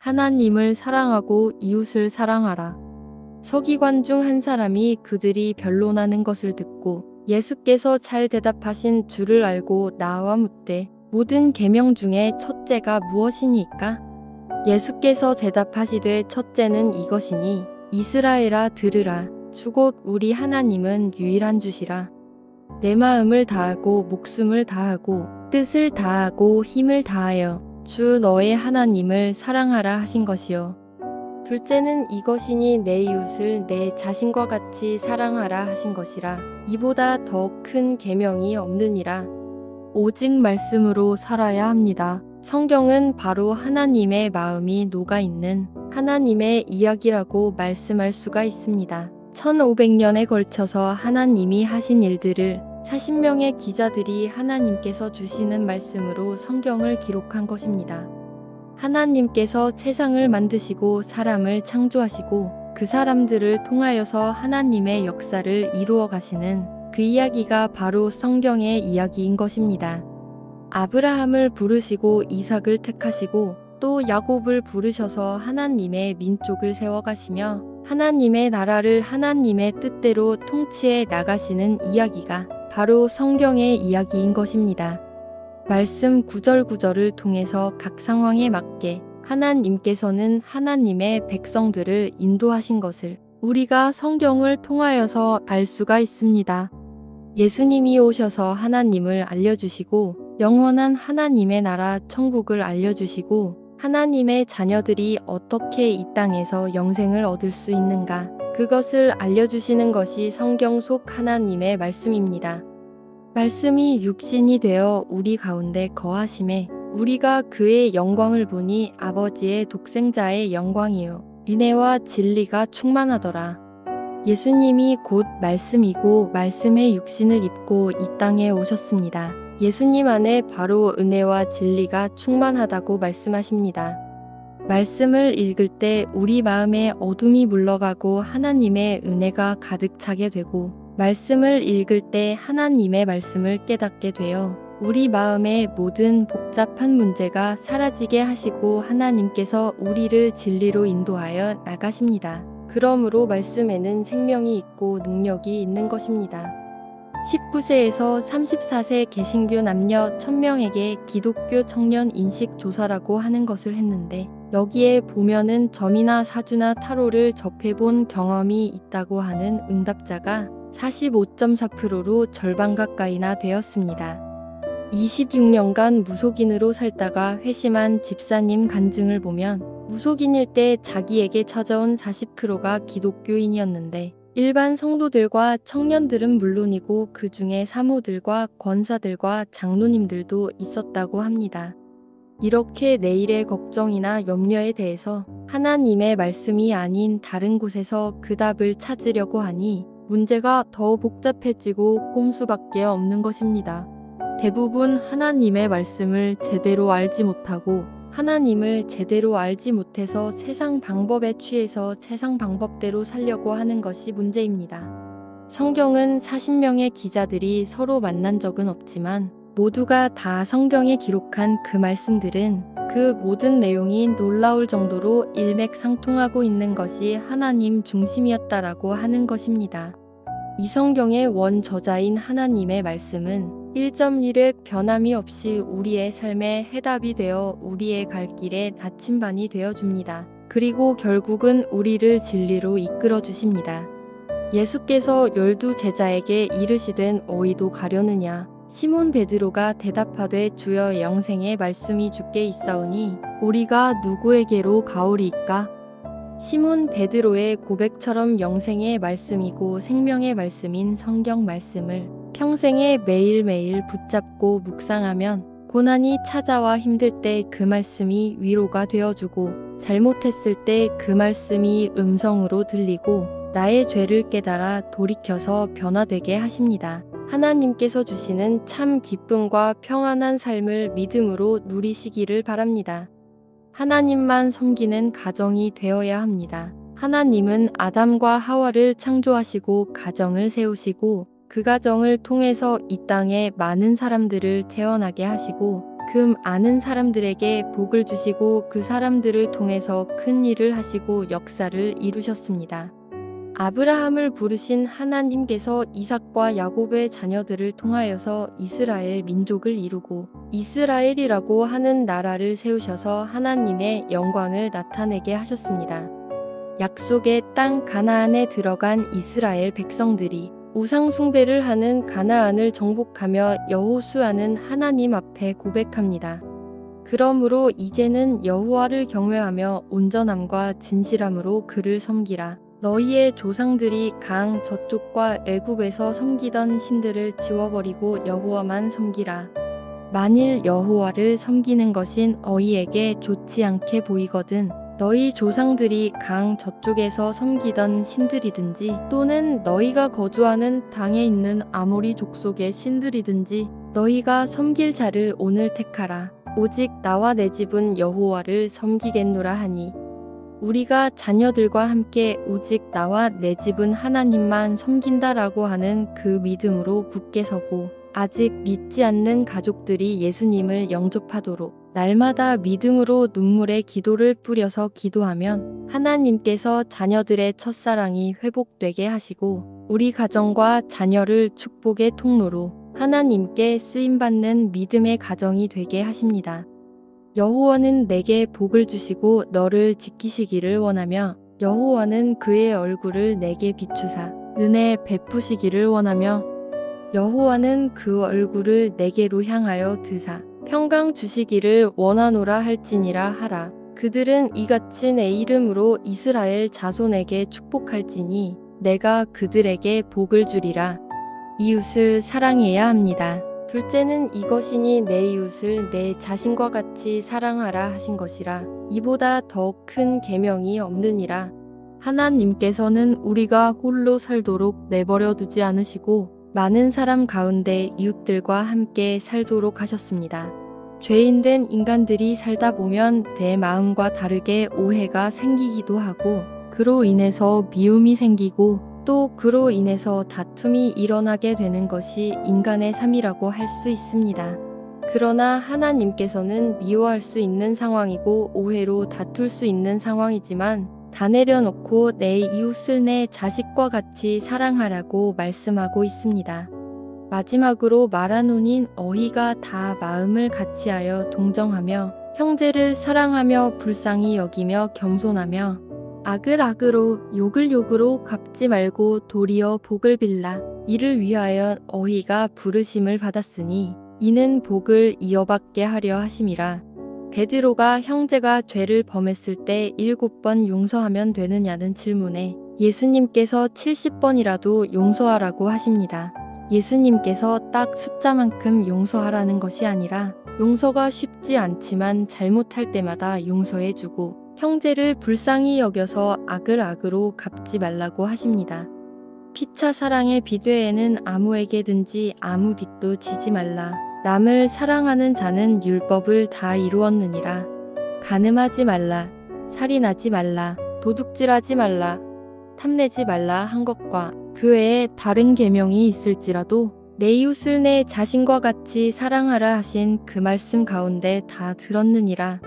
하나님을 사랑하고 이웃을 사랑하라. 서기관 중 한 사람이 그들이 변론하는 것을 듣고 예수께서 잘 대답하신 줄을 알고 나와 묻되 모든 계명 중에 첫째가 무엇이니까? 예수께서 대답하시되 첫째는 이것이니 이스라엘아 들으라. 주 곧 우리 하나님은 유일한 주시라. 내 마음을 다하고 목숨을 다하고 뜻을 다하고 힘을 다하여 주 너의 하나님을 사랑하라 하신 것이요. 둘째는 이것이니 내 이웃을 내 자신과 같이 사랑하라 하신 것이라. 이보다 더 큰 계명이 없느니라. 오직 말씀으로 살아야 합니다. 성경은 바로 하나님의 마음이 녹아있는 하나님의 이야기라고 말씀할 수가 있습니다. 1500년에 걸쳐서 하나님이 하신 일들을 40명의 기자들이 하나님께서 주시는 말씀으로 성경을 기록한 것입니다. 하나님께서 세상을 만드시고 사람을 창조하시고 그 사람들을 통하여서 하나님의 역사를 이루어 가시는 그 이야기가 바로 성경의 이야기인 것입니다. 아브라함을 부르시고 이삭을 택하시고 또 야곱을 부르셔서 하나님의 민족을 세워가시며 하나님의 나라를 하나님의 뜻대로 통치해 나가시는 이야기가 바로 성경의 이야기인 것입니다. 말씀 구절구절을 통해서 각 상황에 맞게 하나님께서는 하나님의 백성들을 인도하신 것을 우리가 성경을 통하여서 알 수가 있습니다. 예수님이 오셔서 하나님을 알려주시고 영원한 하나님의 나라 천국을 알려주시고 하나님의 자녀들이 어떻게 이 땅에서 영생을 얻을 수 있는가 그것을 알려주시는 것이 성경 속 하나님의 말씀입니다. 말씀이 육신이 되어 우리 가운데 거하심에 우리가 그의 영광을 보니 아버지의 독생자의 영광이요 은혜와 진리가 충만하더라. 예수님이 곧 말씀이고 말씀의 육신을 입고 이 땅에 오셨습니다. 예수님 안에 바로 은혜와 진리가 충만하다고 말씀하십니다. 말씀을 읽을 때 우리 마음에 어둠이 물러가고 하나님의 은혜가 가득 차게 되고 말씀을 읽을 때 하나님의 말씀을 깨닫게 되어 우리 마음의 모든 복잡한 문제가 사라지게 하시고 하나님께서 우리를 진리로 인도하여 나가십니다. 그러므로 말씀에는 생명이 있고 능력이 있는 것입니다. 19세에서 34세 개신교 남녀 1000명에게 기독교 청년 인식 조사라고 하는 것을 했는데 여기에 보면은 점이나 사주나 타로를 접해본 경험이 있다고 하는 응답자가 45.4%로 절반 가까이나 되었습니다. 26년간 무속인으로 살다가 회심한 집사님 간증을 보면 무속인일 때 자기에게 찾아온 40%가 기독교인이었는데 일반 성도들과 청년들은 물론이고 그 중에 사모들과 권사들과 장로님들도 있었다고 합니다. 이렇게 내일의 걱정이나 염려에 대해서 하나님의 말씀이 아닌 다른 곳에서 그 답을 찾으려고 하니 문제가 더 복잡해지고 꼼수밖에 없는 것입니다. 대부분 하나님의 말씀을 제대로 알지 못하고 하나님을 제대로 알지 못해서 세상 방법에 취해서 세상 방법대로 살려고 하는 것이 문제입니다. 성경은 40명의 기자들이 서로 만난 적은 없지만 모두가 다 성경에 기록한 그 말씀들은 그 모든 내용이 놀라울 정도로 일맥상통하고 있는 것이 하나님 중심이었다라고 하는 것입니다. 이 성경의 원저자인 하나님의 말씀은 1.1획 변함이 없이 우리의 삶의 해답이 되어 우리의 갈 길에 나침반이 되어줍니다. 그리고 결국은 우리를 진리로 이끌어 주십니다. 예수께서 12 제자에게 이르시된 어디도 가려느냐? 시몬 베드로가 대답하되 주여 영생의 말씀이 주께 있사오니 우리가 누구에게로 가오리이까? 시몬 베드로의 고백처럼 영생의 말씀이고 생명의 말씀인 성경 말씀을 평생에 매일매일 붙잡고 묵상하면 고난이 찾아와 힘들 때 그 말씀이 위로가 되어주고 잘못했을 때 그 말씀이 음성으로 들리고 나의 죄를 깨달아 돌이켜서 변화되게 하십니다. 하나님께서 주시는 참 기쁨과 평안한 삶을 믿음으로 누리시기를 바랍니다. 하나님만 섬기는 가정이 되어야 합니다. 하나님은 아담과 하와를 창조하시고 가정을 세우시고 그 가정을 통해서 이 땅에 많은 사람들을 태어나게 하시고 금 아는 사람들에게 복을 주시고 그 사람들을 통해서 큰 일을 하시고 역사를 이루셨습니다. 아브라함을 부르신 하나님께서 이삭과 야곱의 자녀들을 통하여서 이스라엘 민족을 이루고 이스라엘이라고 하는 나라를 세우셔서 하나님의 영광을 나타내게 하셨습니다. 약속의 땅 가나안에 들어간 이스라엘 백성들이 우상 숭배를 하는 가나안을 정복하며 여호수아는 하나님 앞에 고백합니다. 그러므로 이제는 여호와를 경외하며 온전함과 진실함으로 그를 섬기라. 너희의 조상들이 강 저쪽과 애굽에서 섬기던 신들을 지워버리고 여호와만 섬기라. 만일 여호와를 섬기는 것인 너희에게 좋지 않게 보이거든 너희 조상들이 강 저쪽에서 섬기던 신들이든지 또는 너희가 거주하는 땅에 있는 아모리 족속의 신들이든지 너희가 섬길 자를 오늘 택하라. 오직 나와 내 집은 여호와를 섬기겠노라 하니 우리가 자녀들과 함께 오직 나와 내 집은 하나님만 섬긴다라고 하는 그 믿음으로 굳게 서고 아직 믿지 않는 가족들이 예수님을 영접하도록 날마다 믿음으로 눈물의 기도를 뿌려서 기도하면 하나님께서 자녀들의 첫사랑이 회복되게 하시고 우리 가정과 자녀를 축복의 통로로 하나님께 쓰임받는 믿음의 가정이 되게 하십니다. 여호와는 내게 복을 주시고 너를 지키시기를 원하며 여호와는 그의 얼굴을 내게 비추사 은혜 베푸시기를 원하며 여호와는 그 얼굴을 내게로 향하여 드사 평강 주시기를 원하노라 할지니라 하라. 그들은 이같이 내 이름으로 이스라엘 자손에게 축복할지니 내가 그들에게 복을 주리라. 이웃을 사랑해야 합니다. 둘째는 이것이니 내 이웃을 내 자신과 같이 사랑하라 하신 것이라. 이보다 더 큰 계명이 없느니라. 하나님께서는 우리가 홀로 살도록 내버려 두지 않으시고 많은 사람 가운데 이웃들과 함께 살도록 하셨습니다. 죄인된 인간들이 살다 보면 내 마음과 다르게 오해가 생기기도 하고 그로 인해서 미움이 생기고 또 그로 인해서 다툼이 일어나게 되는 것이 인간의 삶이라고 할 수 있습니다. 그러나 하나님께서는 미워할 수 있는 상황이고 오해로 다툴 수 있는 상황이지만 다 내려놓고 내 이웃을 내 자식과 같이 사랑하라고 말씀하고 있습니다. 마지막으로 말하노니 너희가 다 마음을 같이하여 동정하며 형제를 사랑하며 불쌍히 여기며 겸손하며 악을 악으로 욕을 욕으로 갚지 말고 도리어 복을 빌라. 이를 위하여 너희가 부르심을 받았으니 이는 복을 이어받게 하려 하심이라. 베드로가 형제가 죄를 범했을 때 7번 용서하면 되느냐는 질문에 예수님께서 70번이라도 용서하라고 하십니다. 예수님께서 딱 숫자만큼 용서하라는 것이 아니라 용서가 쉽지 않지만 잘못할 때마다 용서해주고 형제를 불쌍히 여겨서 악을 악으로 갚지 말라고 하십니다. 피차 사랑의 비되에는 아무에게든지 아무 빚도 지지 말라. 남을 사랑하는 자는 율법을 다 이루었느니라. 간음하지 말라. 살인하지 말라. 도둑질하지 말라. 탐내지 말라 한 것과 그 외에 다른 계명이 있을지라도 내 이웃을 내 자신과 같이 사랑하라 하신 그 말씀 가운데 다 들었느니라.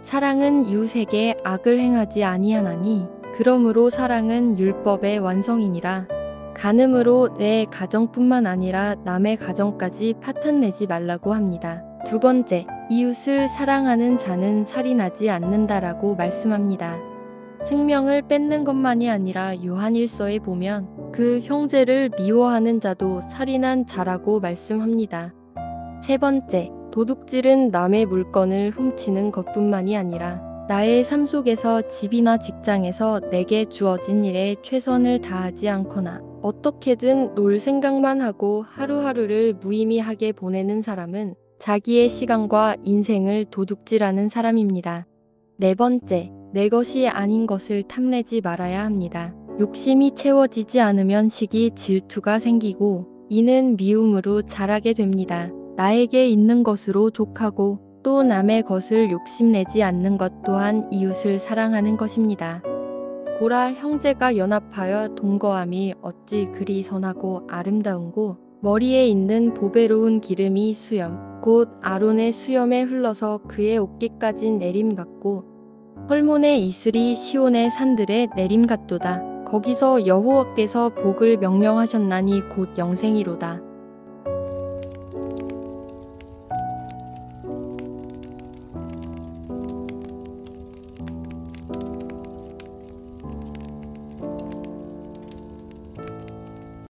사랑은 이웃에게 악을 행하지 아니하나니 그러므로 사랑은 율법의 완성이니라. 간음으로 내 가정뿐만 아니라 남의 가정까지 파탄내지 말라고 합니다. 두 번째, 이웃을 사랑하는 자는 살인하지 않는다라고 말씀합니다. 생명을 뺏는 것만이 아니라 요한일서에 보면 그 형제를 미워하는 자도 살인한 자라고 말씀합니다. 세 번째, 도둑질은 남의 물건을 훔치는 것뿐만이 아니라 나의 삶 속에서 집이나 직장에서 내게 주어진 일에 최선을 다하지 않거나 어떻게든 놀 생각만 하고 하루하루를 무의미하게 보내는 사람은 자기의 시간과 인생을 도둑질하는 사람입니다. 네 번째, 내 것이 아닌 것을 탐내지 말아야 합니다. 욕심이 채워지지 않으면 시기 질투가 생기고 이는 미움으로 자라게 됩니다. 나에게 있는 것으로 족하고 또 남의 것을 욕심내지 않는 것 또한 이웃을 사랑하는 것입니다. 보라, 형제가 연합하여 동거함이 어찌 그리 선하고 아름다운고 머리에 있는 보배로운 기름이 수염 곧 아론의 수염에 흘러서 그의 옷깃까지 내림같고 헐몬의 이슬이 시온의 산들에 내림같도다. 거기서 여호와께서 복을 명령하셨나니 곧 영생이로다.